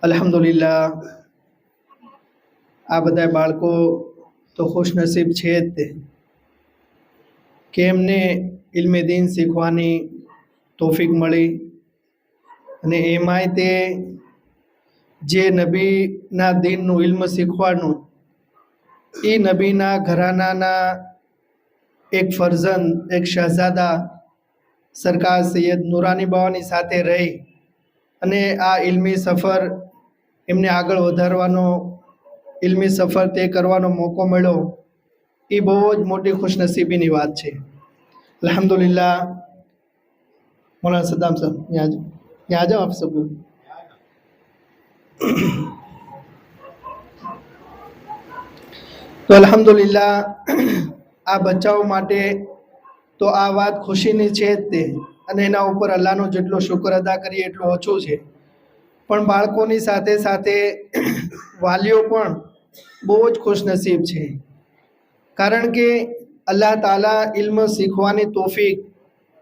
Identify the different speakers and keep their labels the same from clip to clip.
Speaker 1: અલ્હમ્દુલિલ્લાહ આ બધા બાળકો તો ખુશનસીબ છે જ તે કે એમને ઇલ્મે દીન શીખવાની તોફીક મળી અને એમાંય તે જે નબીના દીનનું ઇલ્મ શીખવાનું એ નબીના ઘરાનાના એક ફરઝંદ એક શહઝાદા સરકાર સૈયદ નુરાની બાવાની સાથે રહી અને આ ઇલ્મી સફર એમને આગળ વધારવાનો ઇલ્મી સફર તે કરવાનો મોકો મળ્યો એ બહુ જ મોટી ખુશનસીબીની વાત છે। અલ્હમ્દુલિલ્લાહ। मौलाना सद्दाम साहब यहाँ आ जाओ आप सब। તો અલ્હમ્દુલિલ્લાહ આ બચ્ચાઓ માટે તો આ વાત ખુશીની છે જ તે અને એના ઉપર અલ્લાહનો જેટલો શુક્ર અદા કરીએ એટલું ઓછું છે। પણ બાળકોની સાથે સાથે વાલીઓ પણ બહુ જ ખુશનસીબ છે, કારણ કે અલ્લાહ તાલા ઇલ્મ શીખવાની તોફીક,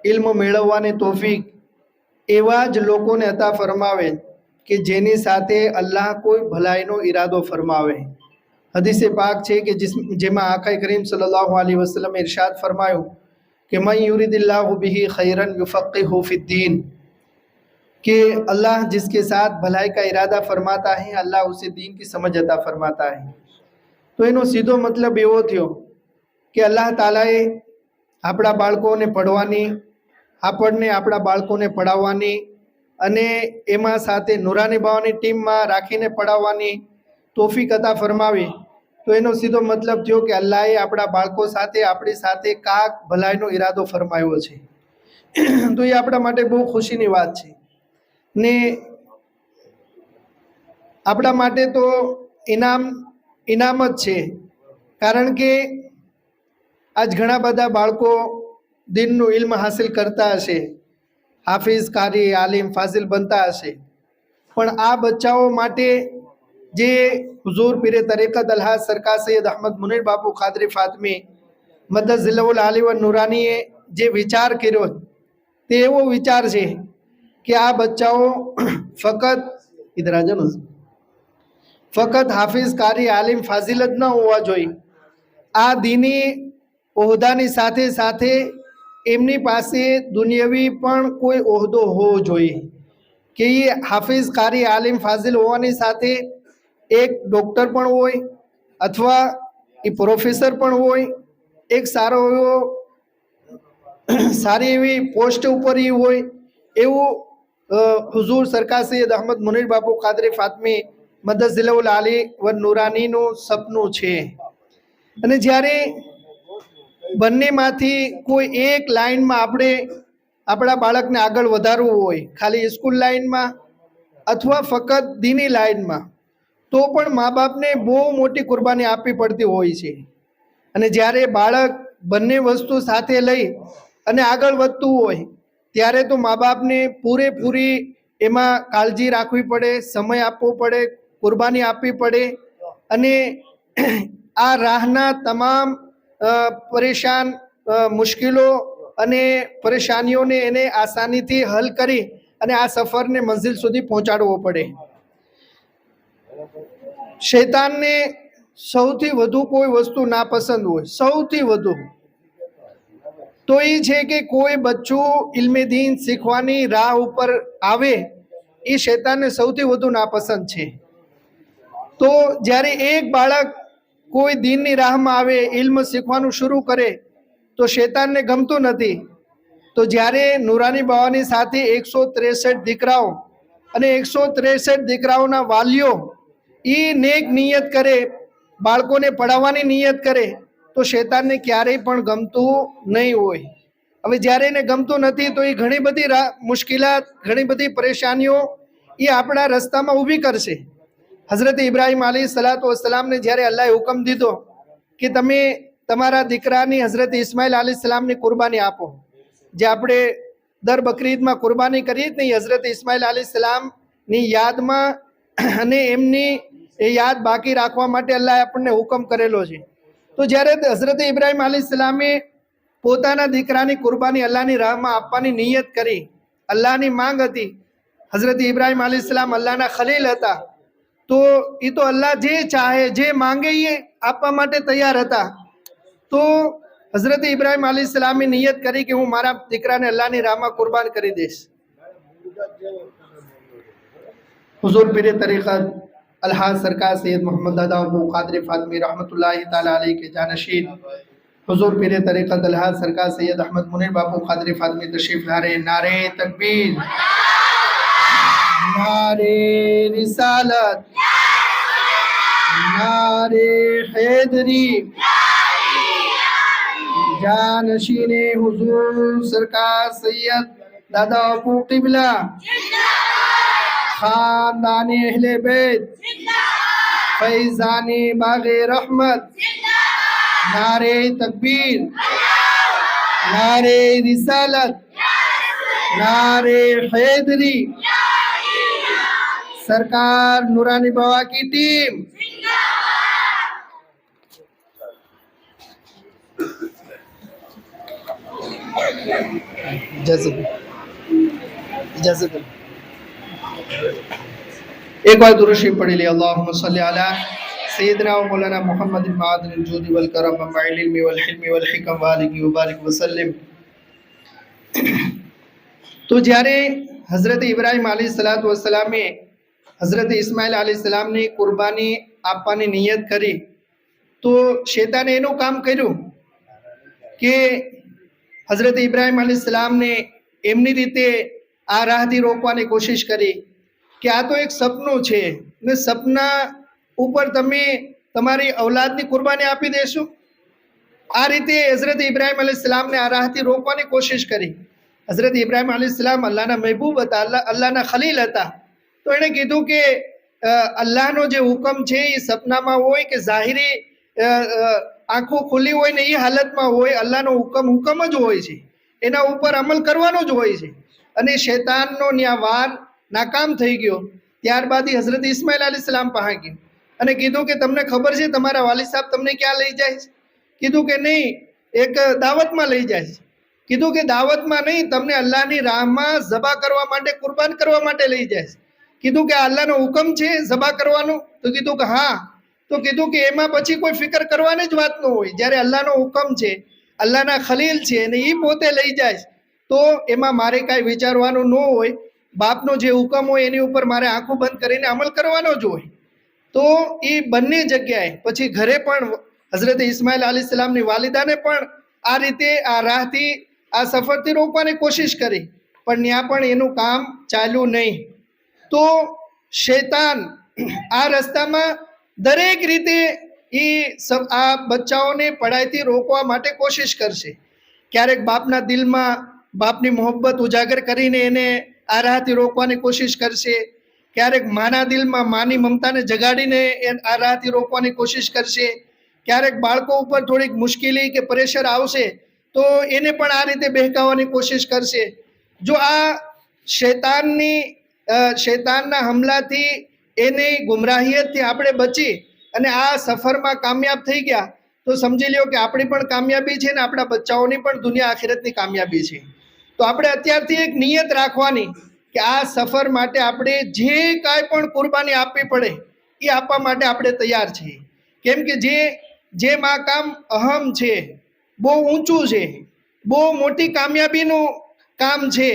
Speaker 1: ઇલ્મ મેળવવાની તોફીક એવા જ લોકોને અતા ફરમાવે કે જેની સાથે અલ્લાહ કોઈ ભલાઈનો ઈરાદો ફરમાવે। હદીસે પાક છે કે જેમાં આકા કરીમ સલ્લલ્લાહુ अलैहि वसल्लम इरशाद फरमायो कि मन युरिदिल्लाहु बिही खैरन युफक्किहु फिद्दीन, कि अल्लाह जिसके साथ भलाई का इरादा फरमाता है अल्लाह उसे दीन की समझ अता फरमाता है। तो एनो सीधो मतलब एवो थयो कि अल्लाह तालाए આપણા બાળકોને પઢવાની, આપણને આપણા બાળકોને પઢાવવાની અને એમાં સાથે નુરાની બાવાની ટીમમાં રાખીને પઢાવવાની તોફીક અતા ફરમાવી। તો એનો સીધો મતલબ થયો કે અલ્લાહે આપણા બાળકો સાથે આપણી સાથે કાક ભલાઈનો ઈરાદો ફરમાવ્યો છે। તો એ આપણા માટે બહુ ખુશીની વાત છે ને આપણા માટે તો ઇનામ જ છે, કારણ કે આજ ઘણા બધા બાળકો દીનનું ઇલ્મ હાસિલ કરતા હશે, હાફિઝ, કારી, આલિમ, ફાઝિલ બનતા હશે, પણ આ બચ્ચાઓ માટે જે હુઝૂર પીરે તરીકત અલ્હાજ સરકાર સૈયદ અહમદ મુનીર બાપુ કાદરી ફાતમી મદ્દઝિલ્લહુલ આલી વ નુરાનીએ જે વિચાર કર્યો તે એવો વિચાર છે કે આ બચ્ચાઓ ફક્ત હાફિઝ, કારી, આલિમ, ફાઝિલ જ ન હોવા જોઈએ, આ દીની ઓહદાની સાથે સાથે એમની પાસે દુનિયાવી પણ કોઈ ઓહદો હોવો જોઈએ કે એ હાફિઝ, કારી, આલિમ, ફાઝિલ હોવાની સાથે એક ડૉક્ટર પણ હોય અથવા એ પ્રોફેસર પણ હોય, એક સારી એવી પોસ્ટ ઉપર એ હોય, એવું હુઝૂર સરકાર સૈયદ અહમદ મુનીર બાપુ કાદરી ફાતમી મદ્દઝિલ્લહુલ આલી વ નુરાનીનું સપનું છે। અને જ્યારે બંનેમાંથી કોઈ એક લાઈનમાં આપણે આપણા બાળકને આગળ વધારવું હોય, ખાલી સ્કૂલ લાઈનમાં અથવા ફક્ત દીની લાઈનમાં, તો પણ મા બાપને બહુ મોટી કુરબાની આપવી પડતી હોય છે। અને જ્યારે બાળક બંને વસ્તુ સાથે લઈ અને આગળ વધતું હોય ત્યારે તો મા બાપને પૂરેપૂરી એમાં કાળજી રાખવી પડે, સમય આપવો પડે, કુરબાની આપવી પડે અને આ રાહના તમામ પરેશાન મુશ્કેલો અને પરેશાનીઓને એને આસાનીથી હલ કરી અને આ સફરને મંઝિલ સુધી પહોંચાડવો પડે। શૈતાનને સૌથી વધુ કોઈ વસ્તુ નાપસંદ હોય, સૌથી વધુ તો એ છે કે કોઈ બચ્ચું ઇલ્મે દીન શીખવાની રાહ ઉપર આવે, એ શૈતાનને સૌથી વધુ નાપસંદ છે। તો જ્યારે એક બાળક કોઈ દીનની રાહમાં આવે, ઇલ્મ શીખવાનું શરૂ કરે તો શૈતાનને ગમતું નથી। તો જ્યારે નુરાની બાવાની સાથે 163 દીકરાઓ અને 163 દીકરાઓના વાલીઓ એ નેક નિયત કરે, બાળકોને પઢાવવાની નિયત કરે, તો શૈતાનને ક્યારેય પણ ગમતું નહીં હોય। હવે જ્યારે એને ગમતું નથી તો એ ઘણી બધી મુશ્કેલાત, ઘણી બધી પરેશાનીઓ એ આપણા રસ્તામાં ઊભી કરશે। હઝરત ઇબ્રાહીમ અલૈહિસ્સલાતુ વસ્સલામને જ્યારે અલ્લાહે હુકમ દીધો કે તમે તમારા દીકરાની હઝરત ઇસ્માઇલ અલૈહિસ્સલામની કુરબાની આપો, જે આપણે દર બકરીદમાં કુરબાની કરીએ જ નહીં, હઝરત ઇસ્માઇલ અલૈહિસ્સલામની યાદમાં અને એમની એ યાદ બાકી રાખવા માટે અલ્લાહે આપણને હુકમ કરેલો છે। તો જ્યારે હઝરત ઇબ્રાહીમ અલૈહિસ્સલામે પોતાના દીકરાની કુરબાની અલ્લાહની રાહમાં આપવાની નિયત કરી, અલ્લાહની માંગ હતી, હઝરત ઇબ્રાહીમ અલૈહિસ્સલામ અલ્લાહના ખલીલ હતા, તો એ તો અલ્લાહ જે ચાહે જે માંગે એ આપવા માટે તૈયાર હતા. તો હઝરત ઇબ્રાહિમ અલૈહિસ્સલામે નિયત કરી કે હું મારા દીકરાને અલ્લાહની રાહમાં કુરબાન કરી દઈશ. हुजूर पीर तरीक़त अलहाज सरकार सैयद मोहम्मद दादा अबू कादिर फातमी रहमतुल्लाहि ताला अलैह के जानशीन हुजूर पीर तरीक़त अलहाज सरकार सैयद अहमद मुनीर बाबू कादिर फातमी तशरीफ ला रहे. नारे तकबीर, नारे रिसालत, नारे हैदरी, जानशीने हुजूर सरकार सैयद दादा अबू क़िबला खानदानी अहले बैत फैजानी बागे रहमत. नारे तकबीर, नारे रिसालत, नारे हैदरी. सरकार नूरानी बाबा की टीम इजाजत एक बार दुरूद पढ़ी ली. अल्लाहुम्मा सल्ली अला सय्यदना व मौलाना मुहम्मद मादिल जूदी वल करम व माइल इल्मी वल हिल्मी वल हिकम व आलिहि व बारिक वसल्लम. तो જ્યારે હઝરત ઇબ્રાહિમ અલૈહિસ્સલાતુ વસ્સલામે હઝરત ઇસ્માઇલ અલૈહિસ્સલામની કુરબાની આપવાની નિયત કરી તો શૈતાને એનું કામ કર્યું કે હઝરત ઇબ્રાહિમ અલૈહિસ્સલામને એમની રીતે આ રાહથી રોકવાની કોશિશ કરી કે આ તો એક સપનું છે ને સપના ઉપર તમે તમારી ઔલાદની કુરબાની આપી દેશો. આ રીતે હઝરત ઇબ્રાહિમ અલૈહિસ્સલામને આ રાહથી રોકવાની કોશિશ કરી. હઝરત ઇબ્રાહિમ અલૈહિસ્સલામ અલ્લાહના મહેબૂબ હતા, અલ્લાહના ખલીલ હતા. તો એણે કીધું કે અલ્લાહનો જે હુકમ છે એ સપનામાં હોય કે જાહેરી આંખો ખુલ્લી હોય ને એ હાલતમાં હોય, અલ્લાહનો હુકમ જ હોય છે, એના ઉપર અમલ કરવાનો જ હોય છે. અને શૈતાનનો ન્યા વાર નાકામ થઈ ગયો. ત્યારબાદ હઝરત ઇસ્માઇલ અલૈહિસ્સલામ પાસે ગયો અને કીધું કે તમને ખબર છે તમારા વાલિદ સાહેબ તમને ક્યાં લઈ જાય છે? કીધું કે નહીં, એક દાવતમાં લઈ જાય છે. કીધું કે દાવતમાં નહીં, તમને અલ્લાહની રાહમાં ઝબા કરવા માટે, કુરબાન કરવા માટે લઈ જાય છે. કીધું કે અલ્લાહનો હુકમ છે ઝબા કરવાનો? તો કીધું કે હા. તો કીધું કે એમાં પછી કોઈ ફિકર કરવાની જ વાત ન હોય. જ્યારે અલ્લાહનો હુકમ છે, અલ્લાહના ખલીલ છે અને એ પોતે લઈ જાય તો એમાં મારે કાંઈ વિચારવાનું ન હોય. બાપનો જે હુકમ હોય એની ઉપર મારે આંખો બંધ કરીને અમલ કરવાનો જ હોય. તો એ બંને જગ્યાએ પછી ઘરે પણ હઝરત ઇસ્માઇલ અલૈહિસ્સલામની વાલિદાને પણ આ રીતે આ રાહથી આ સફરથી રોકવાની કોશિશ કરી, પણ ત્યાં પણ એનું કામ ચાલ્યું નહીં. તો શૈતાન આ રસ્તામાં દરેક રીતે એ આ બચ્ચાઓને પઢાઈથી રોકવા માટે કોશિશ કરશે. ક્યારેક બાપના દિલમાં બાપની મોહબ્બત ઉજાગર કરીને એને આ રાહથી રોકવાની કોશિશ કરશે. ક્યારેક માના દિલમાં માની મમતાને જગાડીને આ રાહથી રોકવાની કોશિશ કરશે. ક્યારેક બાળકો ઉપર થોડીક મુશ્કેલી કે પ્રેશર આવશે તો એને પણ આ રીતે બહેકાવવાની કોશિશ કરશે. જો આ શૈતાનના હમલાથી એની ગુમરાહિયતથી આપણે બચી અને આ સફરમાં કામયાબ થઈ ગયા તો સમજી લ્યો કે આપણી પણ કામયાબી છે ને આપણા બચ્ચાઓની પણ દુનિયા આખિરતની કામયાબી છે. તો આપણે અત્યારથી એક નિયત રાખવાની કે આ સફર માટે આપણે જે કાંઈ પણ કુરબાની આપવી પડે એ આપવા માટે આપણે તૈયાર છીએ. કેમ કે જે કામ અહમ છે, બહુ ઊંચું છે, બહુ મોટી કામયાબીનું કામ છે,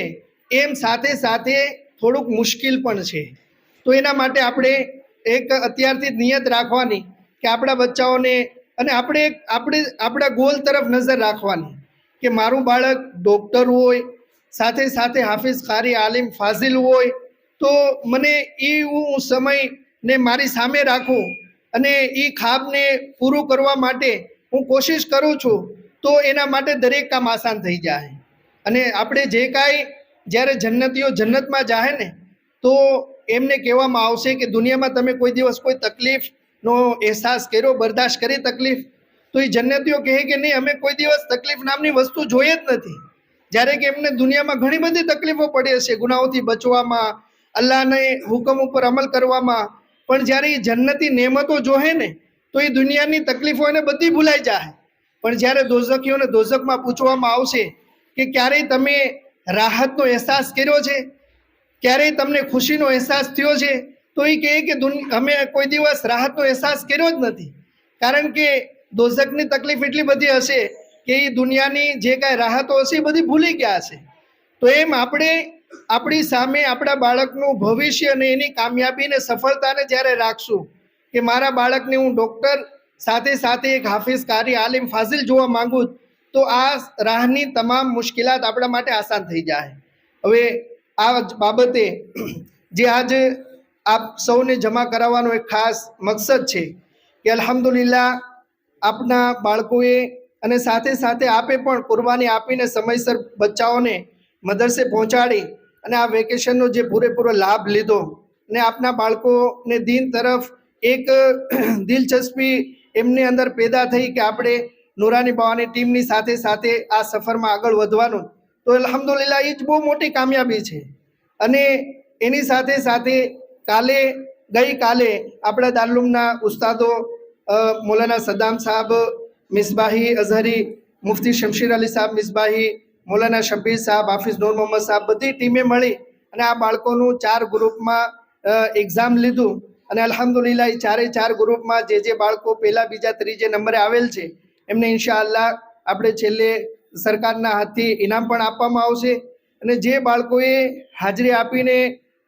Speaker 1: એમ સાથે સાથે થોડુંક મુશ્કેલ પણ છે. તો એના માટે આપણે એક અત્યારથી જ નિયત રાખવાની કે આપણા બચ્ચાઓને અને આપણે આપણા ગોલ તરફ નજર રાખવાની કે મારું બાળક ડૉક્ટર હોય, સાથે સાથે હાફિઝ કારી આલિમ ફાઝિલ હોય તો મને એ હું સમયને મારી સામે રાખું અને એ ખાબને પૂરું કરવા માટે હું કોશિશ કરું છું તો એના માટે દરેક કામ આસાન થઈ જાય. અને આપણે જે કાંઈ જ્યારે જન્નતીઓ જન્નતમાં જાય ને તો એમને કહેવામાં આવશે કે દુનિયામાં તમે કોઈ દિવસ કોઈ તકલીફનો અહેસાસ કર્યો, બરદાશ્ત કરી તકલીફ? તો એ જન્નતીઓ કહે કે નહીં, અમે કોઈ દિવસ તકલીફ નામની વસ્તુ જોઈ જ નથી. જ્યારે કે એમને દુનિયામાં ઘણી બધી તકલીફો પડી હશે, ગુનાહોથી બચવામાં, અલ્લાહને હુકમ ઉપર અમલ કરવામાં, પણ જ્યારે એ જન્નતી નેમતો જોહે ને તો એ દુનિયાની તકલીફો એને બધી ભૂલાઈ જાય. પણ જ્યારે દોઝખીઓને દોઝખમાં પૂછવામાં આવશે કે ક્યારેય તમે રાહતનો અહેસાસ કર્યો છે, ક્યારેય તમને ખુશીનો અહેસાસ થયો છે, તો એ કહે કે અમે કોઈ દિવસ રાહતનો અહેસાસ કર્યો જ નથી, કારણ કે દોઝખની તકલીફ એટલી બધી હશે કે એ દુનિયાની જે કાંઈ રાહતો હશે એ બધી ભૂલી ગયા હશે. તો એમ આપણે આપણી સામે આપણા બાળકનું ભવિષ્ય અને એની કામયાબી ને સફળતાને જ્યારે રાખશું કે મારા બાળકને હું ડૉક્ટર સાથે સાથે એક હાફિઝ, કારી, આલિમ, ફાઝિલ જોવા માંગુ, તો આ રાહની તમામ મુશ્કેલાત આપણા માટે આસાન થઈ જાય. હવે આ બાબતે જે આજ આપ સૌને જમા કરાવવાનો એક ખાસ મકસદ છે કે અલ્હમ્દુલિલ્લાહ આપના બાળકોએ અને સાથે સાથે આપે પણ કુરબાની આપીને સમયસર બચ્ચાઓને મદરસે પહોંચાડી અને આ વેકેશનનો જે પૂરેપૂરો લાભ લીધો અને આપના બાળકોને દીન તરફ એક દિલચસ્પી એમની અંદર પેદા થઈ કે આપણે નુરાની બાવાની ટીમની સાથે સાથે આ સફરમાં આગળ વધવાનું, તો અલ્હમ્દુલિલ્લાહ એ જ બહુ મોટી કામયાબી છે. અને એની સાથે સાથે ગઈકાલે આપણા દારૂલૂમના ઉસ્તાદો મૌલાના સદ્દામ સાહેબ મિસબાહી અઝહરી, મુફ્તી શમશીર અલી સાહેબ મિસબાહી, મૌલાના શબીર સાહેબ, હાફિઝ નૂર મોહમ્મદ સાહેબ, બધી ટીમે મળી અને આ બાળકોનું 4 ગ્રુપમાં એક્ઝામ લીધું અને અલ્હમ્દુલિલ્લાહ એ 4 ગ્રુપમાં જે બાળકો પહેલા, બીજા, ત્રીજે નંબરે આવેલ છે એમને ઇન્શાઅલ્લાહ આપણે છેલ્લે સરકારના હાથથી ઇનામ પણ આપવામાં આવશે. અને જે બાળકોએ હાજરી આપીને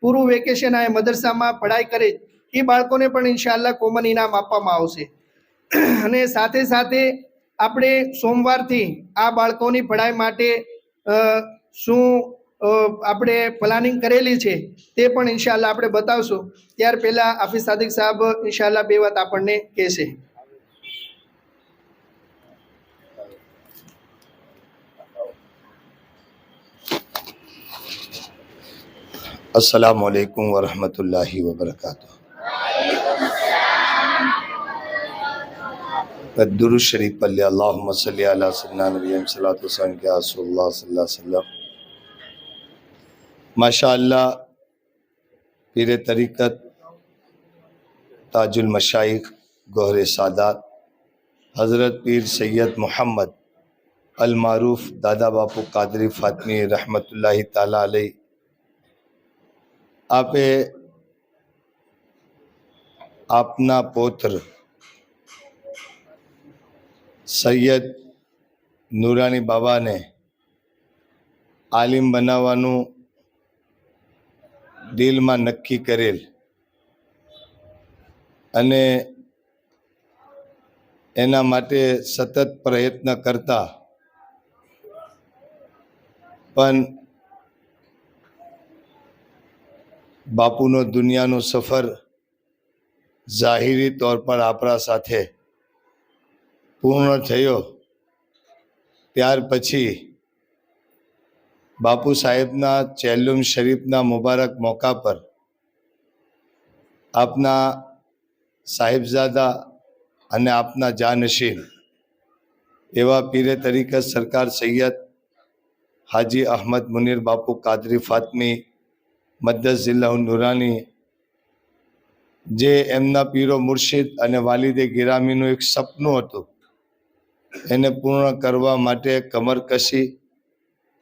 Speaker 1: પૂરું વેકેશન આ મદરસામાં પઢાઈ કરે એ બાળકોને પણ ઇન્શાઅલ્લાહ કોમન ઇનામ આપવામાં આવશે. અને સાથે સાથે આપણે સોમવારથી આ બાળકોની પઢાઈ માટે શું આપણે પ્લાનિંગ કરેલી છે તે પણ ઇન્શાઅલ્લાહ આપણે બતાવશું. ત્યાર પહેલાં હાફિઝ સાદિક સાહેબ ઇન્શાઅલ્લાહ 2 વાત આપણને કહેશે.
Speaker 2: अस्सलामु अलैकुम वरहमतुल्लाहि वबरकातुह। दुरूद शरीफ पढ़ लिया। अल्लाहुम्मा सल्ली अला सय्यिदिना नबी सल्लल्लाहु अलैहि वसल्लम के रसूलुल्लाह सल्लल्लाहु अलैहि वसल्लम। माशाअल्लाह पीर तरीक़त ताजुल मशाइख गोहरे सादात हज़रत पीर सैयद मोहम्मद अल मारूफ दादा बापू कादरी फातमी रहमतुल्लाहि ताला अलैह आपे आपना पौत्र सैयद नूरानी बाबा ने आलिम बनाववानुं दिल में नक्की करेल अने एना माटे सतत प्रयत्न करता पण बापूनो दुनियानो सफर जाहिरी तौर पर आपरा साथे पूर्ण थयो। त्यार पछी बापू साहेबना चेलुम शरीफना मुबारक मौका पर आपना साहिबजादा अने आपना जानशीन एवा पीरे तरीक़त सरकार सैयद हाजी अहमद मुनीर बापू कादरी फातमी मद्दसिल्लाहु नूरानी जे एमना पीरो मुर्शिद अने वालिदे गिरामीनुं एक सपनुं हतुं एने पूर्ण करवा माटे कमर कशी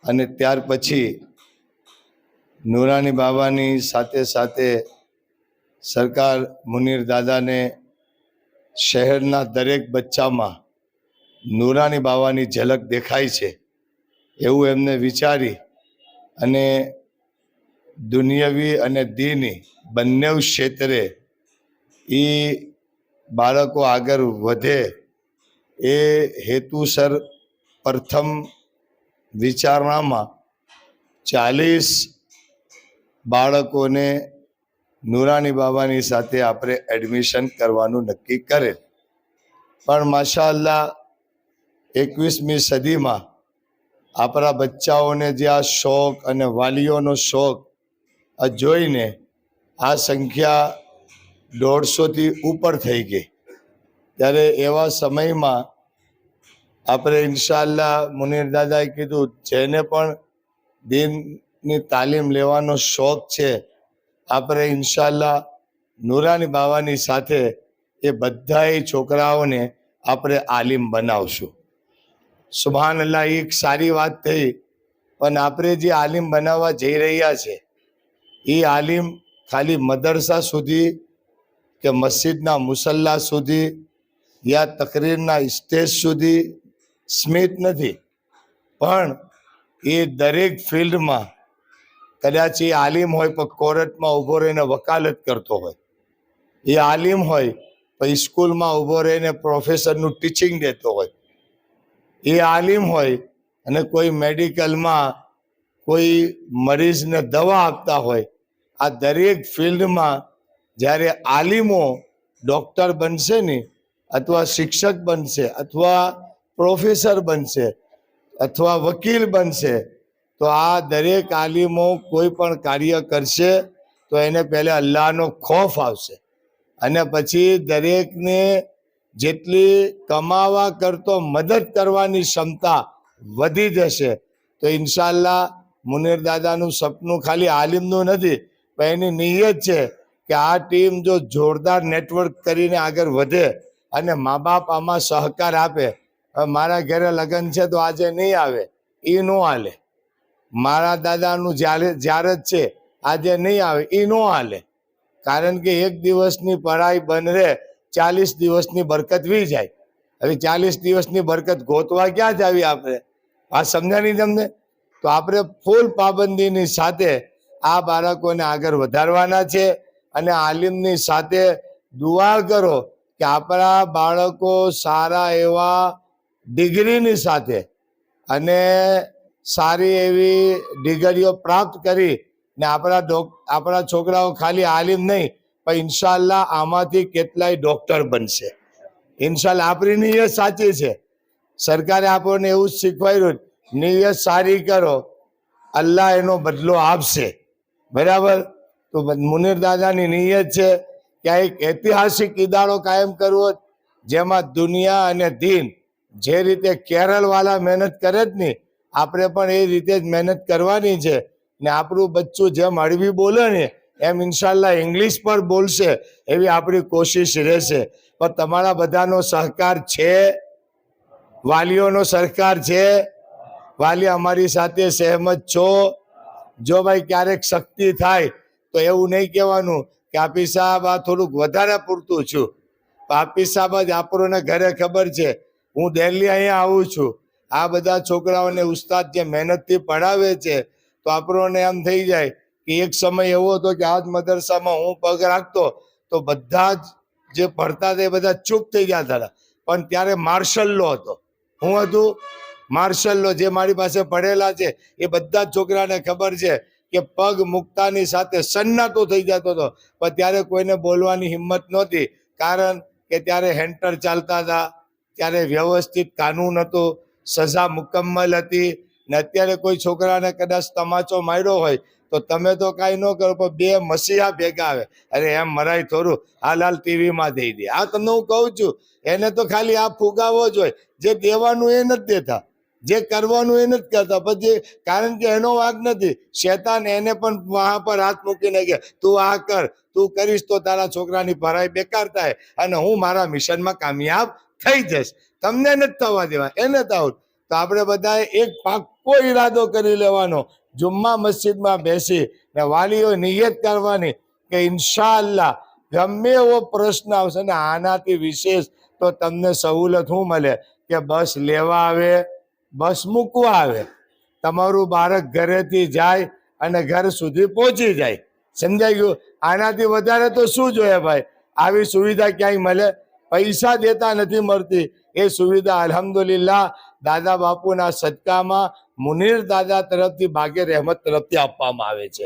Speaker 2: अने त्यार पछी नूरानी बाबानी साथे साथे सरकार मुनीर दादा ने शहरना दरेक बच्चा में नूरानी बाबानी झलक देखाई छे एवं एमने विचारी अने दुनियावी अने दीनी बन्ने क्षेत्रे ई बाळको आगर वधे ए हेतुसर प्रथम विचारणा में 40 बाळकोने नूरानी बाबानी साथे आपणे एडमिशन करवानुं नक्की करेल। पण माशाअल्लाह 21मी सदी में आपरा बच्चाओने जे आ शौक अने वालीओनो शौक जोईने आ संख्या 150 थी ऊपर थई गई। त्यारे एवा समय में आपणे इंशाअल्लाह मुनीर दादाए कीधुं जेने पण दीननी तालीम लेवानो शौक छे आपणे इंशाअल्लाह नूरानी बाबानी साथे ए बधाय छोकराओने आपणे आलिम बनावशुं। सुभान अल्लाह, एक सारी बात थई, पण आपणे जे आलिम बनाववा जई रह्या छे ई आलिम ખાલી મદરસા સુધી કે મસ્જિદના મુસલ્લા સુધી યા તકરીરના સ્ટેજ સુધી સ્મિત નથી, પણ એ દરેક ફિલ્ડમાં કદાચ એ આલિમ હોય પણ કોર્ટમાં ઊભો રહીને વકાલત કરતો હોય, એ આલિમ હોય પણ સ્કૂલમાં ઊભો રહીને પ્રોફેસરનું ટીચિંગ દેતો હોય, એ આલિમ હોય અને કોઈ મેડિકલમાં કોઈ મરીઝને દવા આપતા હોય. આ દરેક ફિલ્ડમાં જ્યારે આલિમો ડૉક્ટર બનશે ને, અથવા શિક્ષક બનશે, અથવા પ્રોફેસર બનશે, અથવા વકીલ બનશે, તો આ દરેક આલિમો કોઈ પણ કાર્ય કરશે તો એને પહેલાં અલ્લાહનો ખૌફ આવશે, અને પછી દરેકને જેટલી કમાવા કરતો મદદ કરવાની ક્ષમતા વધી જશે. તો ઇન્શાઅલ્લાહ મુનીર દાદાનું સપનું ખાલી આલિમનું નથી, પણ એની નિયત છે કે આ ટીમ જો જોરદાર નેટવર્ક કરીને આગળ વધે અને મા બાપ આમાં સહકાર આપે. હવે મારા ઘરે લગ્ન છે તો આજે નહીં આવે એ ન હાલે, મારા દાદાનું જ્યારે જ છે આજે નહીં આવે એ ન હાલે, કારણ કે એક દિવસની પઢાઈ બંધ રહે, 40 દિવસની બરકત વી જાય. હવે 40 દિવસની બરકત ગોતવા ક્યાં જ આવી આપણે? આ સમજ્યા નહીં તમને? તો આપણે ફૂલ પાબંદીની સાથે આ બાળકોને આગળ વધારવાના છે, અને આલિમની સાથે દુઆ કરો કે આપણા બાળકો સારા એવા ડિગ્રીની સાથે અને સારી એવી ડિગ્રીઓ પ્રાપ્ત કરી ને આપણા છોકરાઓ ખાલી આલિમ નહીં પણ ઇન્શાઅલ્લાહ આમાંથી કેટલાય ડૉક્ટર બનશે. ઇન્શાઅલ્લાહ આપણી નિયત સાચી છે. સરકારે આપણને એવું જ શીખવાડ્યું, નિયત સારી કરો, અલ્લાહ એનો બદલો આપશે. બરાબર? તો મુનીર દાદાની નિયત છે કે આ એક ઐતિહાસિક ઇદારો કાયમ કરવો, જેમાં દુનિયા અને દીન જે રીતે કેરળવાળા મહેનત કરે જ નહીં, આપણે પણ એ રીતે જ મહેનત કરવાની છે. ને આપણું બચ્ચું જેમ અરબી બોલે ને એમ ઇન્શાઅલ્લાહ ઇંગ્લિશ પર બોલશે, એવી આપણી કોશિશ રહેશે. પણ તમારા બધાનો સહકાર છે, વાલીઓનો સહકાર છે? વાલી અમારી સાથે સહેમત છો? જો ભાઈ ક્યારેક શક્તિ થાય તો એવું નહીં કહેવાનું કે આપી સાહેબ આ થોડુંક વધારે પૂરતું છું. આપી સાહેબ જ આપણને ઘરે ખબર છે, હું દિલ્હી અહીંયા આવું છું, આ બધા છોકરાઓને ઉસ્તાદ જે મહેનતથી પઢાવે છે, તો આપણને એમ થઈ જાય કે એક સમય એવો હતો કે આ જ મદરસામાં હું પગ રાખતો તો બધા જ જે ભણતા હતા એ બધા ચૂપ થઈ જતા હતા. પણ ત્યારે માર્શલ લો હતો. હું હતું માર્શલ લો, જે મારી પાસે પડેલા છે એ બધા જ છોકરાને ખબર છે કે પગ મુકતાની સાથે સન્નાટો થઈ જતો હતો. પણ ત્યારે કોઈને બોલવાની હિંમત નહોતી, કારણ કે ત્યારે હેન્ટર ચાલતા હતા, ત્યારે વ્યવસ્થિત કાનૂન હતો, સજા મુકમ્મલ હતી. ને અત્યારે કોઈ છોકરાને કદાચ તમાચો માર્યો હોય તો તમે તો કાંઈ ન કરો, પણ બે મસીહા ભેગા આવે, અરે એમ મરાય થોડું, હાલ ટીવીમાં દઈ દે. આ તમને હું કહું છું, એને તો ખાલી આ ફુગાવો જ હોય, જે દેવાનું એ નથી દેતા, જે કરવાનું એ નથી કરતા. પછી કારણ કે એનો વાંક નથી, શેતાન એને પણ વહાં પર હાથ મૂકીને કે તું આ કર, તું કરીશ તો તારા છોકરાની ભરાઈ બેકાર થાય અને હું મારા મિશનમાં કામયાબ થઈ જઈશ. તમને નથી થવા દેવા, એને થાવ. તો આપણે બધાએ એક પાક્કો ઈરાદો કરી લેવાનો, જુમ્મા મસ્જિદમાં બેસી ને વાલીઓ નિયત કરવાની કે ઇન્શાઅલ્લાહ ગમે એવો પ્રશ્ન આવશે ને આનાથી વિશેષ તો તમને સહુલત શું મળે કે બસ લેવા આવે, બસ મૂકવા આવે, તમારું બાળક ઘરેથી જાય અને ઘર સુધી પહોંચી જાય. સમજાઈ ગયું? આનાથી વધારે તો શું જોઈએ ભાઈ? આવી સુવિધા ક્યાંય મળે? પૈસા દેતા નથી મળતી એ સુવિધા અલ્હમ્દુલિલ્લાહ દાદા બાપુના સદકામાં મુનીર દાદા તરફથી ભાગ્ય રહેમત તરફથી આપવામાં આવે છે.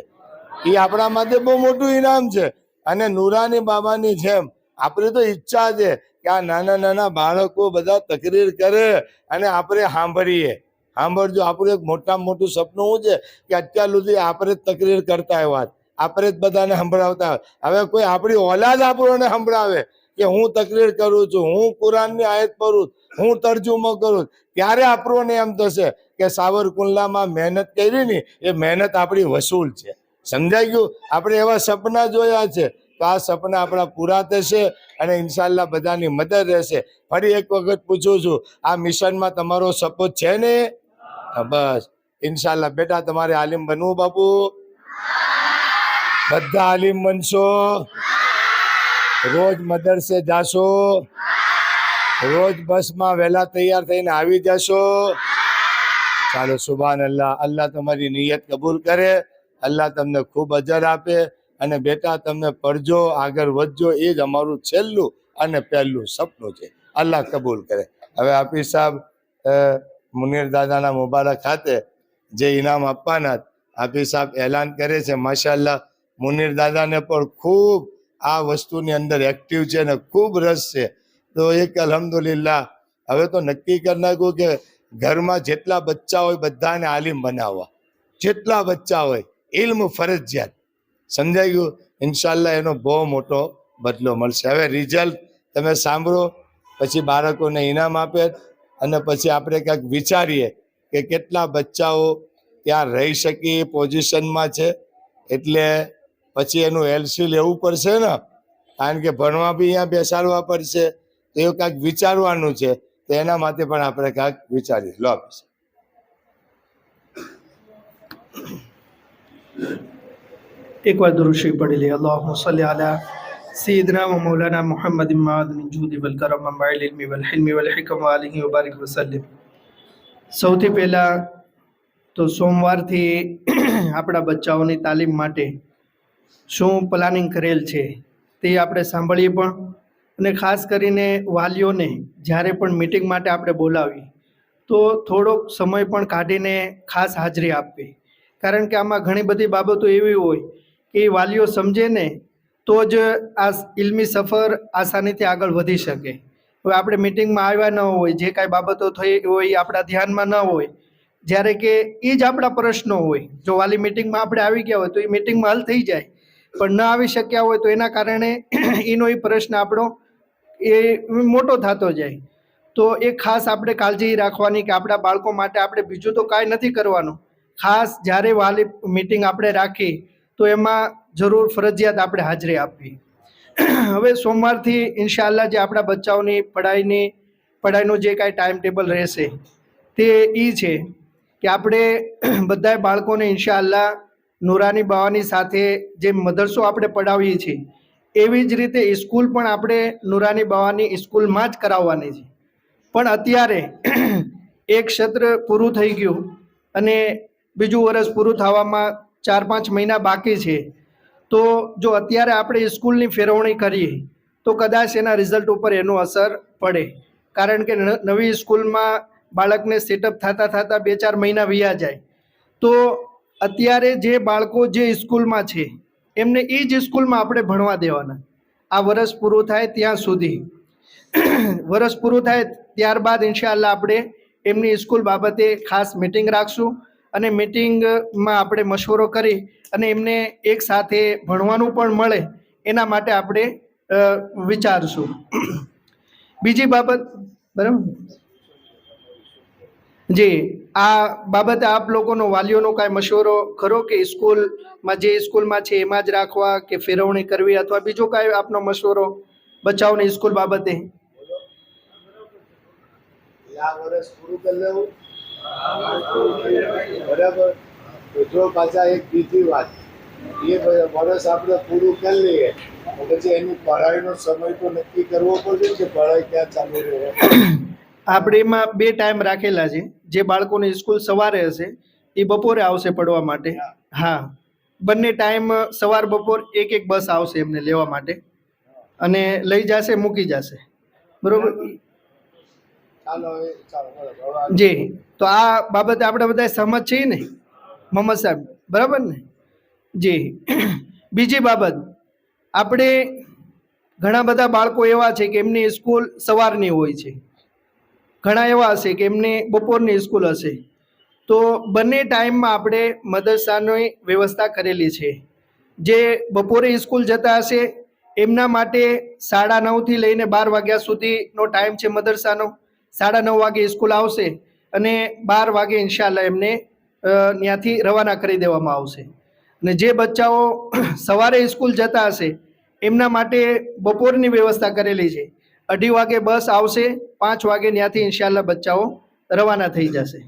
Speaker 2: એ આપણા માટે બહુ મોટું ઇનામ છે. અને નુરાની બાબાની જેમ આપણી તો ઈચ્છા છે કે આ નાના નાના બાળકો બધા તકરીર કરે અને આપણે સાંભળીએ. સાંભળજો, આપણું એક મોટામાં મોટું સપનું શું છે કે અત્યાર સુધી આપણે જ તકરીર કરતા હોય, આપણે જ બધાને સંભળાવતા હોય. હવે કોઈ આપણી ઓલાદ આપણને સંભળાવે કે હું તકરીર કરું છું, હું કુરાનની આયત પઢું, હું તર્જુમો કરું, ત્યારે આપણને એમ થશે કે સાવરકુંડલામાં મહેનત કરી ને એ મહેનત આપણી વસૂલ છે. સમજાઈ ગયું? આપણે એવા સપના જોયા છે, તો આ સપના આપણા પૂરા થશે અને ઇન્શાઅલ્લાહ બધાની મદદ રહેશે. ફરી એક વખત પૂછું છું, આ મિશનમાં તમારો સપોર્ટ છે ને? બસ ઇન્શાઅલ્લાહ. બેટા તમારે આલિમ બનવું બાપુ? બધા આલિમ બનશો, રોજ મદરસે જાશો, રોજ બસમાં વહેલા તૈયાર થઈને આવી જશો. ચાલો, સુભાન અલ્લાહ. અલ્લાહ તમારી નિયત કબૂલ કરે, અલ્લાહ તમને ખૂબ અજર આપે. અને બેટા, તમને પડજો, આગળ વધજો, એ જ અમારું છેલ્લું અને પહેલું સપનું છે. અલ્લાહ કબૂલ કરે. હવે હાફિઝ સાહેબ મુનીર દાદાના મુબારક ખાતે જે ઇનામ આપવાના, હાફિઝ સાહેબ એલાન કરે છે. માશાઅલ્લાહ, મુનીર દાદાને પણ ખૂબ આ વસ્તુની અંદર એક્ટિવ છે અને ખૂબ રસ છે. તો એક અલ્હમ્દુલિલ્લાહ, હવે તો નક્કી કરી નાખ્યું કે ઘરમાં જેટલા બચ્ચા હોય બધાને આલિમ બનાવવા. જેટલા બચ્ચા હોય ઇલ્મ ફરજિયાત. સમજાઈ ગયું? ઇન્શાલ્લાહ એનો બહુ મોટો બદલો મળશે. હવે રિઝલ્ટ તમે સાંભળો, પછી બાળકોને ઇનામ આપે અને પછી આપણે કંઈક વિચારીએ કે કેટલા બચ્ચાઓ ત્યાં રહી શકે એ પોઝિશનમાં છે. એટલે પછી એનું એલસી લેવું પડશે ને, કારણ કે ભણવા બી અહીંયા બેસાડવા પડશે. તો એવું કાંઈક વિચારવાનું છે. તો એના માટે પણ આપણે કાંઈક વિચારીએ. લો આપીશ.
Speaker 1: एक बार दुरूद शरीफ पढ़ लिया। अल्लाहुम्मा सल्ली अला सय्यिदिना व मौलाना मुहम्मद मादनी जूदी वल करम वल इल्मी वल हिल्मी वल हिकम व आलिहि व बारिक वसल्लम। સૌથી પહેલા તો સોમવારથી આપણા બચ્ચાઓની તાલીમ માટે શું પ્લાનિંગ કરેલ છે તે આપણે સાંભળીએ પણ, અને ખાસ કરીને વાલીઓને જ્યારે પણ મીટિંગ માટે આપણે બોલાવી તો થોડોક સમય પણ કાઢીને ખાસ હાજરી આપવી. કારણ કે આમાં ઘણી બધી બાબતો એવી હોય કે વાલીઓ સમજે ને તો જ આ ઇલ્મી સફર આસાનીથી આગળ વધી શકે. હવે આપણે મિટિંગમાં આવ્યા ન હોય, જે કાંઈ બાબતો થઈ હોય એ આપણા ધ્યાનમાં ન હોય, જ્યારે કે એ જ આપણા પ્રશ્નો હોય. જો વાલી મિટિંગમાં આપણે આવી ગયા હોય તો એ મિટિંગમાં હલ થઈ જાય, પણ ન આવી શક્યા હોય તો એના કારણે એનો એ પ્રશ્ન આપણો એ મોટો થતો જાય. તો એ ખાસ આપણે કાળજી રાખવાની કે આપણા બાળકો માટે આપણે બીજું તો કાંઈ નથી કરવાનું. ખાસ જ્યારે વાલી મિટિંગ આપણે રાખી તો એમાં જરૂર ફરજિયાત આપણે હાજરી આપવી. હવે સોમવારથી ઇન્શાઅલ્લાહ જે આપણા બચ્ચાઓની પઢાઈનું જે કાંઈ ટાઈમ ટેબલ રહેશે તે એ છે કે આપણે બધાય બાળકોને ઇન્શાઅલ્લાહ નુરાની બાવાની સાથે જે મદરસો આપણે પઢાવીએ છીએ એવી જ રીતે સ્કૂલ પણ આપણે નુરાની બાવાની સ્કૂલમાં જ કરાવવાની છે. પણ અત્યારે એક સત્ર પૂરું થઈ ગયું અને બીજું વર્ષ પૂરું થવામાં 4-5 મહિના બાકી છે. તો જો અત્યારે આપણે સ્કૂલની ફેરવણી કરીએ તો કદાચ એના રિઝલ્ટ ઉપર એનો અસર પડે. કારણ કે નવી સ્કૂલમાં બાળકને સેટઅપ થતાં 2-4 મહિના વયા જાય. તો અત્યારે જે બાળકો જે સ્કૂલમાં છે એમને એ જ સ્કૂલમાં આપણે ભણવા દેવાના. આ વર્ષ પૂરું થાય ત્યાં સુધી. વર્ષ પૂરું થાય ત્યારબાદ ઇન્શાઅલ્લાહ આપણે એમની સ્કૂલ બાબતે ખાસ મિટિંગ રાખશું અને મિટિંગમાં આપણે મશવરો કરી અને એમને એક સાથે ભણવાનું પણ મળે એના માટે આપણે વિચારશું. બીજી બાબત, બરાબર જી, આ બાબતે આપ લોકોનો વાલીઓનો કાંઈ મશવરો ખરો કે સ્કૂલમાં જે સ્કૂલમાં છે એમાં જ રાખવા કે ફેરવણી કરવી, અથવા બીજો કાંઈ આપનો મશવરો બચ્ચાઓની સ્કૂલ બાબતે?
Speaker 2: આ વર્ષ પૂરું કરી લેવું, બરાબર. તો જો પાછા એક બીજી વાત, એ વર્ષ આપણે પૂરું કરી લઈએ તો પછી એની પઢાઈનો સમય તો નક્કી કરવો પડશે કે પઢાઈ ક્યાં ચાલુ રહે.
Speaker 1: આપણે એમાં 2 ટાઈમ રાખેલા છે. જે બાળકોની સ્કૂલ સવારે હશે એ બપોરે આવશે પડવા માટે. હા, બંને ટાઈમ સવાર બપોર એક બસ આવશે એમને લેવા માટે અને લઈ જશે, મૂકી જશે. બરોબર જી. તો આ બાબતે આપણે બધા સહમત છીએ ને મોહમ્મદ સાહેબ? બરાબર ને? જી. બીજી બાબત, આપણે ઘણા બધા બાળકો એવા છે કે એમની સ્કૂલ સવારની હોય છે, ઘણા એવા હશે કે એમને બપોરની સ્કૂલ હશે. તો બંને ટાઈમમાં આપણે મદરસાની વ્યવસ્થા કરેલી છે. જે બપોરે સ્કૂલ જતા હશે એમના માટે 9:30 થી લઈને 12 વાગ્યા સુધીનો ટાઈમ છે મદરસાનો. 9:30 વાગે સ્કૂલ આવશે અને 12 વાગે ઇન્શાઅલ્લાહ એમને ત્યાંથી રવાના કરી દેવામાં આવશે. અને જે બચ્ચાઓ સવારે સ્કૂલ જતા હશે એમના માટે બપોરની વ્યવસ્થા કરેલી છે. 2:30 વાગે બસ આવશે, 5 વાગે ત્યાંથી ઇન્શાઅલ્લાહ બચ્ચાઓ રવાના થઈ જશે.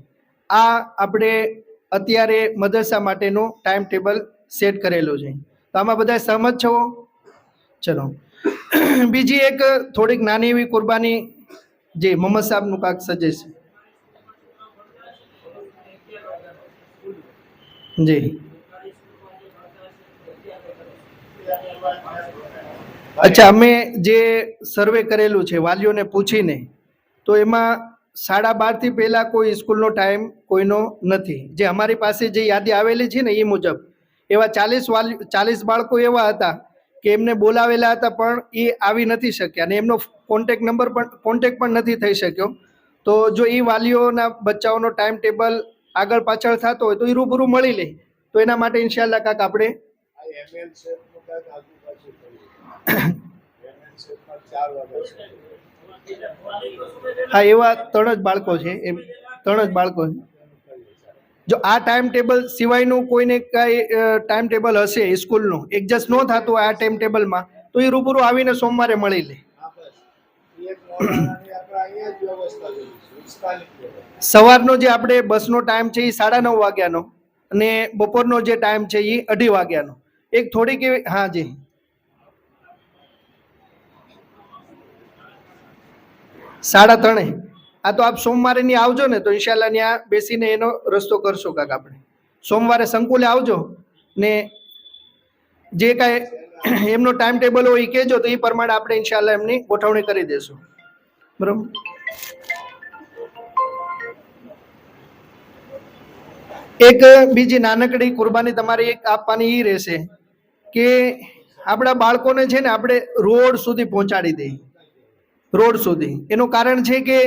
Speaker 1: આ આપણે અત્યારે મદરસા માટેનું ટાઈમ ટેબલ સેટ કરેલું છે. તો આમાં બધા સહમત છો? ચલો બીજી એક થોડીક નાની એવી કુરબાની જે મોહમ્મદ સાહેબનું કાંક સજેશન જી. અચ્છા, અમે જે સર્વે કરેલું છે વાલીઓને પૂછીને, તો એમાં 12:30 થી પહેલા કોઈ સ્કૂલનો ટાઈમ કોઈનો નથી. જે અમારી પાસે જે યાદી આવેલી છે ને એ મુજબ એવા 40 બાળકો એવા હતા કે એમને બોલાવેલા હતા પણ એ આવી નથી શક્યા અને એમનો કોન્ટેક્ટ પણ નથી થઈ શક્યો. તો જો એ વાલીઓના બચ્ચાઓનો ટાઈમ ટેબલ આગળ પાછળ થતો હોય તો એ રૂબરૂ મળી લે, તો એના માટે ઇન્શાલ્લાહ કાંક આપણે હા એવા 3 જ બાળકો છે, એમ 3 જ બાળકો છે. જો આ ટાઈમ ટેબલ સિવાયનું કોઈને કાંઈ ટાઈમ ટેબલ હશે સ્કૂલનું એડજસ્ટ ન થતું હોય આ ટાઈમ ટેબલમાં, તો એ રૂબરૂ આવીને સોમવારે મળી લે. સવારનો જે આપણે બસનો ટાઈમ છે એ 9:30 વાગ્યાનો અને બપોરનો જે ટાઈમ છે એ 2:30 વાગ્યાનો. એક થોડીક એવી હા જી 3:30. આ તો આપ સોમવારે ની આવજો ને તો ઇન્શાલ્લાહ ત્યાં બેસીને એનો રસ્તો કરશો કાંક આપણે. સોમવારે સંકુલે આવજો ને જે કાંઈ એમનો ટાઈમ ટેબલ હોય એ કહેજો તો એ પ્રમાણે આપણે ઇન્શાલ્લાહ એમની ગોઠવણી કરી દેશું. બરાબર. એક બીજી નાનકડી કુરબાની તમારી એક આપવાની એ રહેશે કે આપણા બાળકોને છે ને આપણે રોડ સુધી પહોંચાડી દઈએ. રોડ સુધી એનું કારણ છે કે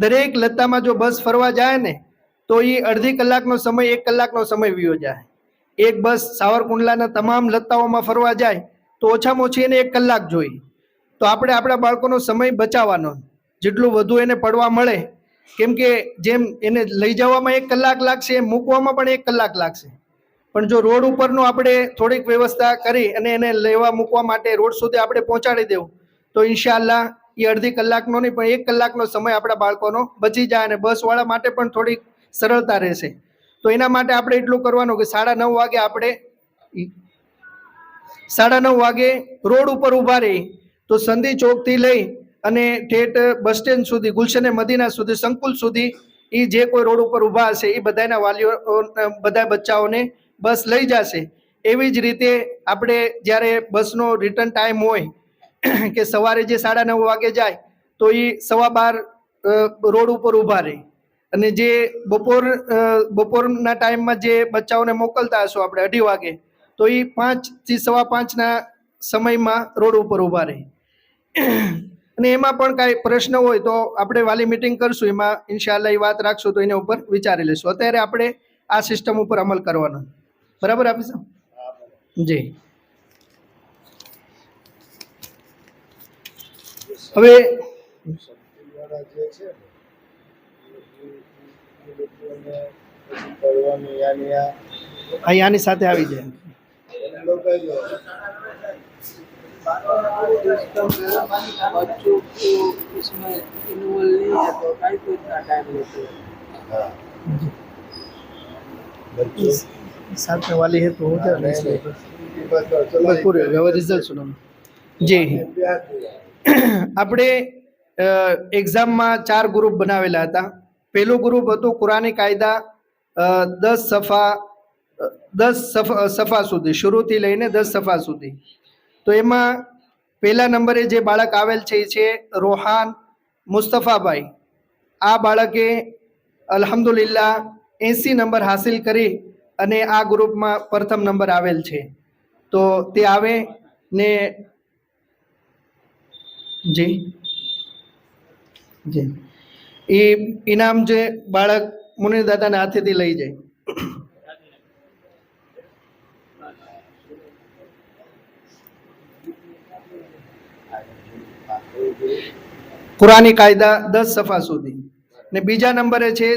Speaker 1: દરેક લત્તામાં જો બસ ફરવા જાય ને તો એ અડધી કલાકનો સમય 1 કલાકનો સમય વીયો જાય. એક બસ સાવરકુંડલાના તમામ લત્તાઓમાં ફરવા જાય તો ઓછામાં ઓછી એને 1 કલાક જોઈએ. તો આપણે આપણા બાળકોનો સમય બચાવવાનો, જેટલું વધુ એને પડવા મળે, કેમ કે જેમ એને લઈ જવામાં 1 કલાક લાગશે એમ મૂકવામાં પણ 1 કલાક લાગશે. પણ જો રોડ ઉપરનું આપણે થોડીક વ્યવસ્થા કરી અને એને લેવા મૂકવા માટે રોડ સુધી આપણે પહોંચાડી દેવું તો ઇન્શાલ્લાહ એ અડધી કલાકનો નહીં પણ 1 કલાકનો સમય આપણા બાળકોનો બચી જાય અને બસવાળા માટે પણ થોડીક સરળતા રહેશે. તો એના માટે આપણે એટલું કરવાનું કે 9:30 વાગે આપણે 9:30 વાગે રોડ ઉપર ઊભા રહી તો સંધિ ચોકથી લઈ અને ઠેઠ બસ સ્ટેન્ડ સુધી, ગુલશને મદીના સુધી, સંકુલ સુધી એ જે કોઈ રોડ ઉપર ઊભા હશે એ બધાના વાલીઓ બધા બચ્ચાઓને બસ લઈ જશે. એવી જ રીતે આપણે જ્યારે બસનો રિટર્ન ટાઈમ હોય કે સવારે જે 9:30 વાગે જાય તો એ 12:15 રોડ ઉપર ઊભા રહે અને જે બપોરના ટાઈમમાં જે બચ્ચાઓને મોકલતા હશો આપણે 2:30 વાગે તો એ 5 થી 5:15ના સમયમાં રોડ ઉપર ઊભા રહે. અને એમાં પણ કાંઈ પ્રશ્ન હોય તો આપણે વાલી મિટિંગ કરશું, એમાં ઇન્શાલ્લાહ એ વાત રાખશું તો એના ઉપર વિચારી લઈશું. અત્યારે આપણે આ સિસ્ટમ ઉપર અમલ કરવાનો. બરાબર આપીશ જી. હવે અહીંયાની સાથે આવી જાય.
Speaker 3: बच्चों को इसमें इन्वॉल्व नहीं है तो काहे को इतना टाइम लेते हैं?
Speaker 1: साथ में वाली है तो हो जाएगा इसलिए बस पूरे હવે રિઝલ્ટ સુનો જી. આપણે એક્ઝામમાં 4 ગ્રુપ બનાવેલા હતા. પહેલું ગ્રુપ હતું કુરાની કાયદા 10 સફા સુધી, શરૂથી લઈને 10 સફા સુધી. તો એમાં પહેલા નંબરે જે બાળક આવેલ છે એ છે રોહાન મુસ્તફાભાઈ. આ બાળકે અલ્હમ્દુલિલ્લાહ 80 નંબર હાસિલ કરી અને આ ગ્રુપમાં પ્રથમ નંબર આવેલ છે. તો તે આવે ને જી જી એ ઇનામ જે બાળક મુનીર દાદાના હાથેથી લઈ જાય. કુરાની કાયદા 10 સફા સુધી. ને બીજા નંબરે છે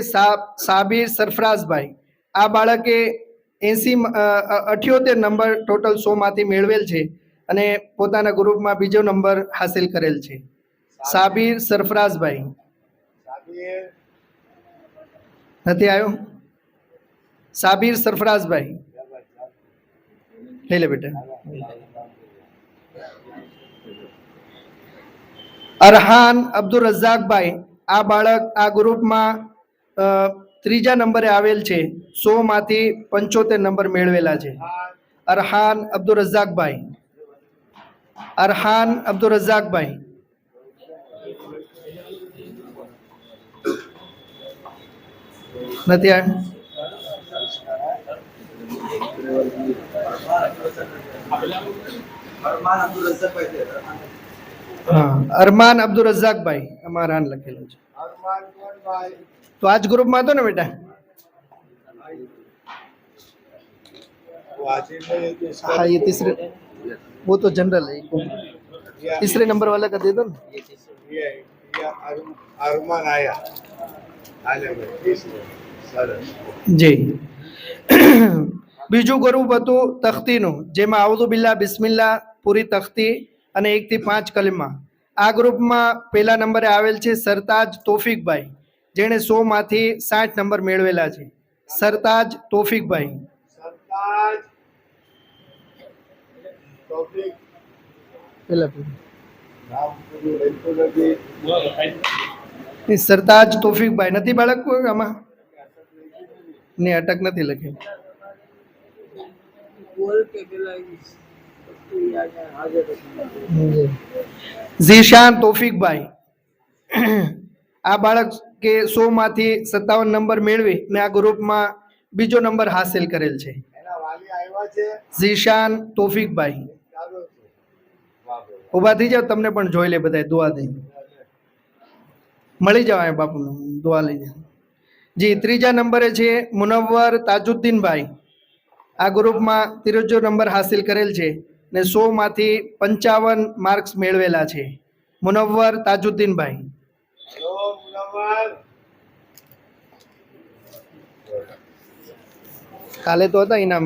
Speaker 1: સાબિર સરફરાઝભાઈ. આ બાળકે 78 નંબર ટોટલ 100 માંથી મેળવેલ છે અને પોતાના ગ્રુપમાં બીજો નંબર હાસિલ કરેલ છે. સાબિર સરફરાઝભાઈ નથી આવ્યો. સાબિર સરફરાઝભાઈ લઈ લે બેટા. અરહાન અબ્દુલ રઝાકભાઈ, આ બાળક આ ગ્રુપમાં ત્રીજા નંબરે આવેલ છે. 100 માંથી 75 નંબર મેળવેલા છે. અરહાન અબ્દુલ રઝાકભાઈ, અરહાન અબ્દુલ રઝાકભાઈ. નથી આવ્યું? હા, અરમાન અબ્દુલ રઝાકભાઈ, અમારા નામ લખેલું છે. તો આજ ગ્રુપમાં હતો ને બેટા? हाँ ये तीसरे, वो तो जनरल है, तीसरे नंबर वाला का दे दो ना.
Speaker 2: ये अरमान आया आले भाई तीसरे सरस
Speaker 1: જી. બીજું ગ્રુપ હતું તખ્તીનું, જેમાં આઉઝુ બિલ્લાહ બિસ્મિલ્લાહ પૂરી તખ્તી અને 1 થી 5 કલમા. આ ગ્રુપમાં પહેલા નંબરે આવેલ છે સરતાજ તોફિકભાઈ, જેણે 100 માંથી 60 નંબર મેળવેલા છે. સરતાજ તોફિકભાઈ.
Speaker 2: सरताज तौफीक
Speaker 1: પહેલા
Speaker 2: नाम पूરું લખતું નથી.
Speaker 1: સરતાજ તોફિકભાઈ નથી બાળક કોઈ આમાં? ને અટક નથી લખી.
Speaker 3: बोल के पेला वस्तु हाजिर
Speaker 1: ઝીશાન તોફિકભાઈ, આ બાળક કે 100 માંથી 57 નંબર મેળવી ને આ ગ્રુપમાં બીજો નંબર હાસિલ કરેલ છે.
Speaker 2: એના વાલી આવ્યા છે
Speaker 1: ઝીશાન તોફિકભાઈ.
Speaker 2: ચાલો છે વાહ ભાઈ
Speaker 1: ઊભા થઈ જાવ, તમને પણ જોઈ લે બધા, દુઆ દઈ મળી જાવ બાપુને, દુઆ લઈ જાવ. જી. ત્રીજા નંબરે છે મુનવ્વર તાજુદ્દીનભાઈ, આ ગ્રુપમાં ત્રીજો નંબર હાસિલ કરેલ છે ને 100 માંથી 55 માર્ક્સ મેળવેલા છે. મુનવ્વર તાજુદ્દીનભાઈ.
Speaker 2: હેલો મુનવ્વર
Speaker 1: કાલે તો હતા ઇનામ.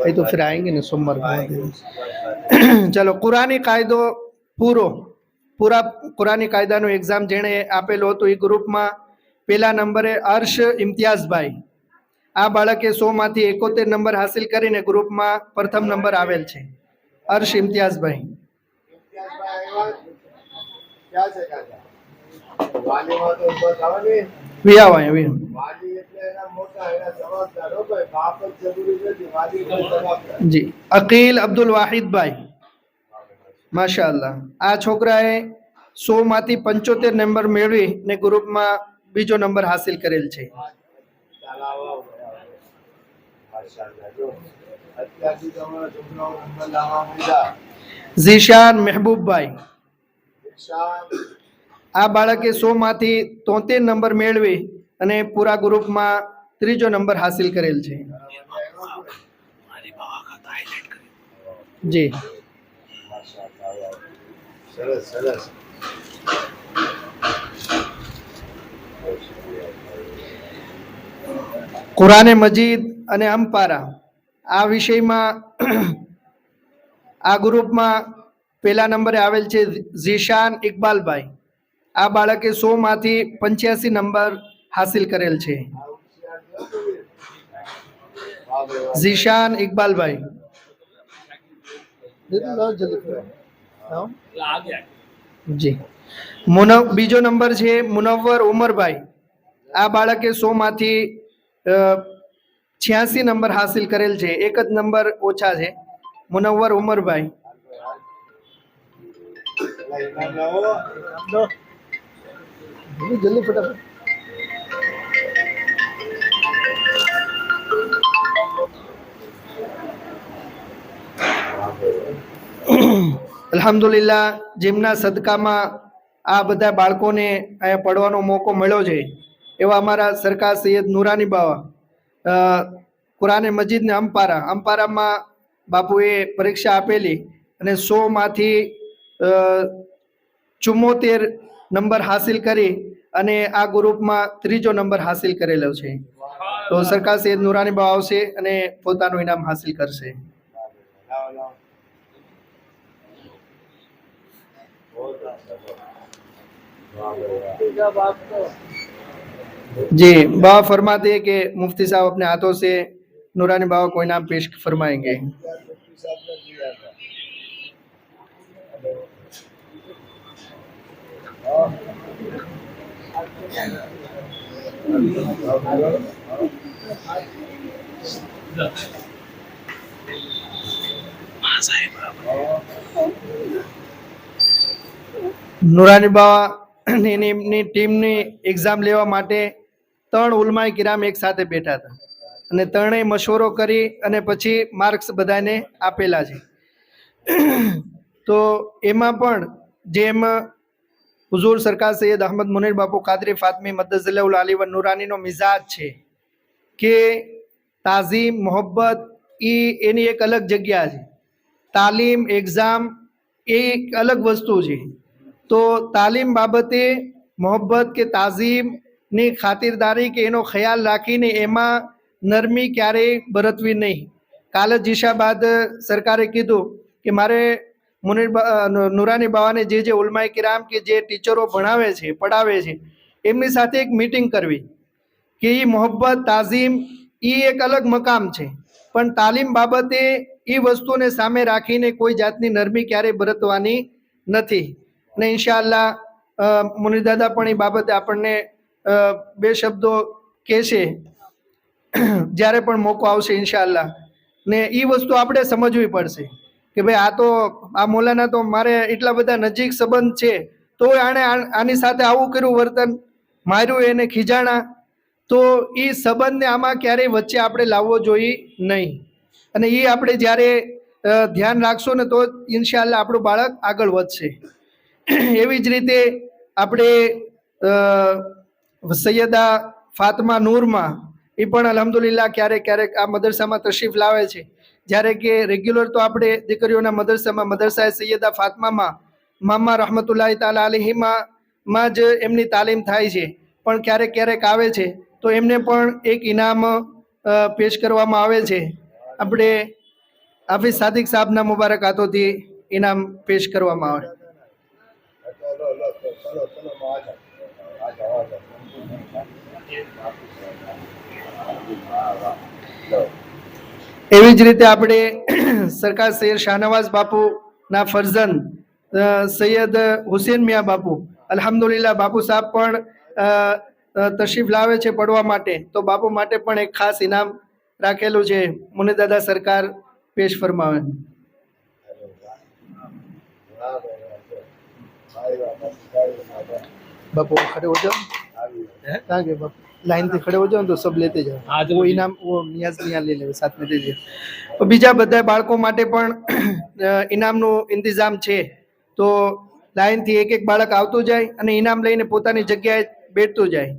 Speaker 1: ये तो फिर आएंगे ना सोमवार को. चलो, कुरानी कायदो પૂરા કુરાની કાયદાનું એક્ઝામ જેણે આપેલો હતો એ ગ્રુપમાં પહેલા નંબરે અર્શ ઇમ્તિયાઝભાઈ, આ બાળકે 100 માંથી 71 નંબર હાસિલ કરીને ગ્રુપમાં પ્રથમ નંબર આવેલ છે. અર્શ ઇમ્તિયાઝભાઈ.
Speaker 2: ઇમ્તિયાઝભાઈ આવ્યા ક્યાં છે કાકા વાલીમાં તો બસ આવે ને
Speaker 1: વિયાવાય
Speaker 2: વાલી એટલે એના મોટા એના જવાબદાર હો ભાઈ બાપ જ જરૂરી નથી વાલી પણ જવાબદાર
Speaker 1: જી. અકીલ અબ્દુલ વાહિદભાઈ, માશાઅલ્લાહ, આ છોકરાએ 100 માંથી 75 નંબર મેળવી ને ગ્રુપમાં બીજો નંબર હાસિલ કરેલ છે.
Speaker 2: ચાલાવા માશાઅલ્લાહ જો અત્યારથી તમારા છોકરાઓ નંબર લાવવા માંડ્યા.
Speaker 1: ઝીશાન મહેબૂબભાઈ,
Speaker 2: શિક્ષણ
Speaker 1: આ બાળકે 100 માંથી 73 નંબર મેળવી અને પૂરા ગ્રુપમાં ત્રીજો નંબર હાસિલ કરેલ છે. જી.
Speaker 2: સરસ સરસ
Speaker 1: કુરાને મજીદ અને અમ્પારા, આ વિષયમાં આ ગ્રુપમાં પહેલા નંબરે આવેલ છે ઝીશાન ઇકબાલભાઈ, આ બાળકે 100 માંથી 85 નંબર હાસિલ કરેલ છે. ઝીશાન ઇકબાલભાઈ. જી. બીજો નંબર છે મુનવ્વર ઉમરભાઈ, આ બાળકે 100 માંથી 86 નંબર હાસિલ કરેલ છે. એક જ નંબર ઓછા છે. મુનવ્વર ઉમરભાઈ. જલ્દી ફટાફટ. અલ્હમ્દુલિલ્લાહ, જેમના સદકામાં આ બધા બાળકોને અહીંયા પડવાનો મોકો મળ્યો છે એવા અમારા સરકાર સૈયદ નુરાની બાવા કુરાને મજીદને અમ્પારામાં બાપુએ પરીક્ષા આપેલી અને 100 માંથી 74 નંબર હાસિલ કરી અને આ ગ્રુપમાં ત્રીજો નંબર હાસિલ કરેલો છે. તો સરકાર સૈયદ નુરાની બાવા આવશે અને પોતાનું ઇનામ હાસિલ કરશે.
Speaker 3: जब आपको
Speaker 1: जी बाबा फरमाते हैं कि मुफ्ती साहब अपने हाथों से नूरानी बाबा को इनाम पेश फरमाएंगे। નૂરાની બાવા એમની ટીમની એક્ઝામ લેવા માટે 3 ઉલમાએ કિરામ એક સાથે બેઠા હતા અને ત્રણેય મશવરો કરી અને પછી માર્ક્સ બધાને આપેલા છે। તો એમાં પણ જેમ હુઝુર સરકાર સૈયદ અહમદ મુનીર બાપુ કાદરી ફાતમી મદ્દઝલ્લાહુલ આલી વ નૂરાનીનો મિજાજ છે કે તાઝીમ મોહબ્બત એની એક અલગ જગ્યા છે। તાલીમ એક્ઝામ એ એક અલગ વસ્તુ છે। તો તાલીમ બાબતે મોહબ્બત કે તાઝીમની ખાતિરદારી કે એનો ખ્યાલ રાખીને એમાં નરમી ક્યારેય બરતવી નહીં। કાલ જ ઈશા બાદ સરકારે કીધું કે મારે નૂરાની બાવાને જે ઉલમાએ કિરામ કે જે ટીચરો ભણાવે છે પઢાવે છે એમની સાથે એક મીટિંગ કરવી કે એ મોહબ્બત તાઝીમ એ એક અલગ મકામ છે, પણ તાલીમ બાબતે એ વસ્તુને સામે રાખીને કોઈ જાતની નરમી ક્યારેય બરતવાની નથી। અને ઇન્શાઅલ્લાહ મુનીર દાદા પણ એ બાબતે આપણને 2 શબ્દો કહેશે જ્યારે પણ મોકો આવશે ઇન્શાઅલ્લાહ। ને એ વસ્તુ આપણે સમજવી પડશે કે ભાઈ આ મૌલાના તો મારે એટલા બધા નજીક સંબંધ છે તો આણે આની સાથે આવું કર્યું વર્તન, માર્યું એને ખીજાણા, તો એ સંબંધને આમાં ક્યારેય વચ્ચે આપણે લાવવો જોઈએ નહીં। અને એ આપણે જ્યારે ધ્યાન રાખશું ને તો ઇન્શાઅલ્લાહ આપણું બાળક આગળ વધશે। એવી જ રીતે આપણે સૈયદા ફાતમા નૂરમાં એ પણ અલ્હમ્દુલિલ્લાહ ક્યારેક ક્યારેક આ મદરસામાં તશરીફ લાવે છે। જ્યારે કે રેગ્યુલર તો આપણે દીકરીઓના મદરસાએ સૈયદા ફાતમામાં મામા રહમતુલ્લાહ તાલા અલૈહિમાં જ એમની તાલીમ થાય છે, પણ ક્યારેક ક્યારેક આવે છે તો એમને પણ એક ઇનામ પેશ કરવામાં આવે છે। આપણે હાફિઝ સાદિક સાહેબના મુબારક હાથોથી ઇનામ પેશ કરવામાં આવે। એવી જ રીતે આપણે સરકાર સૈયદ શાહનવાઝ બાપુના ફરજંદ સૈયદ હુસેન મિયા બાપુ અલ્હમ્દુલિલ્લાહ બાપુ સાહેબ પણ તશરીફ લાવે છે પડવા માટે, તો બાપુ માટે પણ એક ખાસ ઇનામ રાખેલું છે। મુનીર દાદા સરકાર પેશ ફરમાવે। बापू खड़े हो जाओ, आगे बापू लाइन से खड़े हो जाओ तो सब लेते जाओ। वो इनाम वो नियाज मियाँ ले ले साथ में दे दे। तो બીજા બધા બાળકો માટે પણ ઇનામનો ઇંતજામ છે, તો લાઈનથી એક એક બાળક આવતું જાય અને ઇનામ લઈને પોતાની જગ્યાએ બેઠતું જાય।